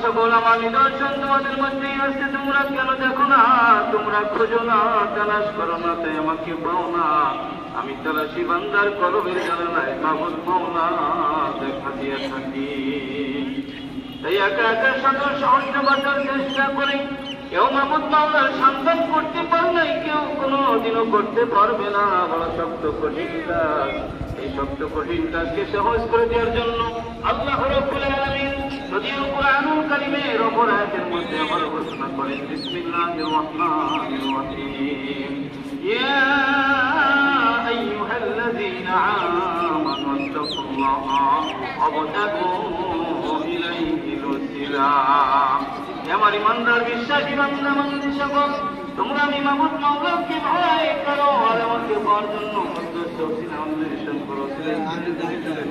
সকল আমার নিদর্শন তোমাদের মধ্যেই আছে, তোমরা কেন দেখো না? তোমরা খোঁজো না, তালাশ করো না, তাই আমাকে পাও না। আমি তালাশি বান্দার কলবের জানালায় মাবুদ মাওলা দেখা দিয়ে থাকি। তাই একা একা সকল সহজ বাঁচার চেষ্টা করে কেউ মাবুদ মাওলার সন্ধান করতে পারে নাই, কেউ কোনোদিনও করতে পারবে না। বড় শক্ত কঠিন কাজ, এই শক্ত কঠিন কাজকে সহজ করে দেওয়ার জন্য আল্লাহ রাব্বুল আলামিন যদিও কুরআনুল কারীমের অপর আয়াতের মধ্যে আবার ঘোষণা করেন, বিসমিল্লাহির রাহমানির রাহিম, ইয়া আইয়ুহাল্লাযীনা আমানু তাকুল্লাহা ওয়াবতাগু ইলাইহিল ওসিলা। আমার ইমানদার বিশ্বাসী বান্দা বান্দী সকল, তোমরা আমি মাবুদ মাওলাকে ভয় করো আর আমাকে পাওয়ার জন্য মধ্যস্থ ওসিলা অন্বেষণ করো।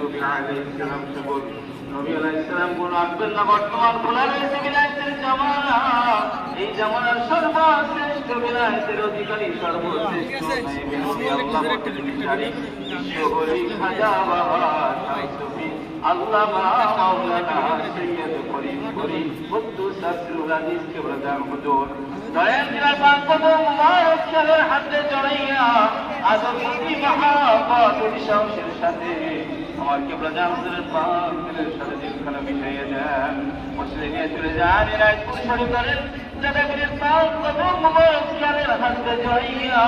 নবী আলাইহিস সালাম সকল নবী আলাইহিস সালাম কোন আসবেন না। বর্তমান খোলা রয়েছে বিলায়েতের জামানা, এই জামানার সর্বশ্রেষ্ঠ বিলায়েতের অধিকারী সর্বশ্রেষ্ঠ নবী আল্লাহ বিশ্বহরি খাজা বাবা শামসুফি আল্লামা মাওলানা সৈয়দ করিম করিম কুদ্দুস আসরুল আজিজ কেবলাদার হুজুর দয়াল জিলার পাক কদম মুবারক শালের হাতে জড়াইয়া আদবী মহাব্বতের শামসের সাথে আমার কেবলাদার হুজুরের পাক দিলের সাথে দিলখানা মিশাইয়া দেন। মুসলিম নিয়ে চলে যান রায়পুর শরীফের দাদাগিরির পাক কদম মুবারক শালের হাতে জড়াইয়া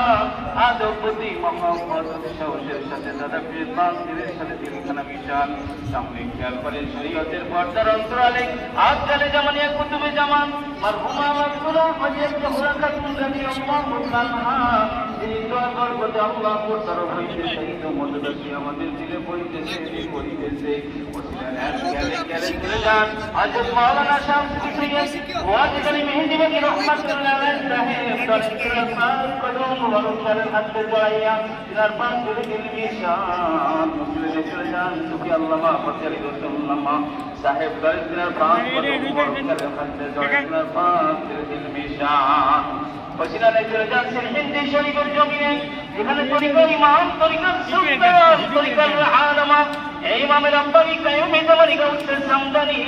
আদবী মহাব্বতের শামসের সাথে দাদাগিরির পাক দিলের সাথে দিলখানা মিশান। সামনে খেয়াল করেন শরীয়তের পর্দার অন্তরালে আজকালে জামানিয়া কুতুবে জামান মারহুমা মাসরুরা হযরত জোহরা খাতুন রাদিয়াল্লাহু তাআলা যিনি দোয়া করতে আল্লাহ তরফ হইতে শহীদ মদদটি আমাদের দিলে পড়িতেছে ওসিলা খেয়ালে চলে যান হযরত মাওলানা শামসুফি সৈয়দ ওয়াজিদানি মেহেদি বাকি রাহমাতুল্লাহ আলাইহি সাহেব তার পাক কদম মুবারক শালের হাতে জড়াইয়া তিনার পাক দিলে মিশান মুসলিমে চলে যান সুফি আল্লামা ফজল রাসূলুল্লাহ সাহেব দরিদ্রের পাক কদম মুবারক শালের হাতে জড়াইয়া পাক দিল মিশান ওসিলা চলে যান হিন্দি শরীফের জমিনে যেখানে তরিকার ইমাম তরিকার সুলতান তরিকার আলামা এই ইমামের আব্বানি কায়ুমে তাবারি গাউসে সামদানি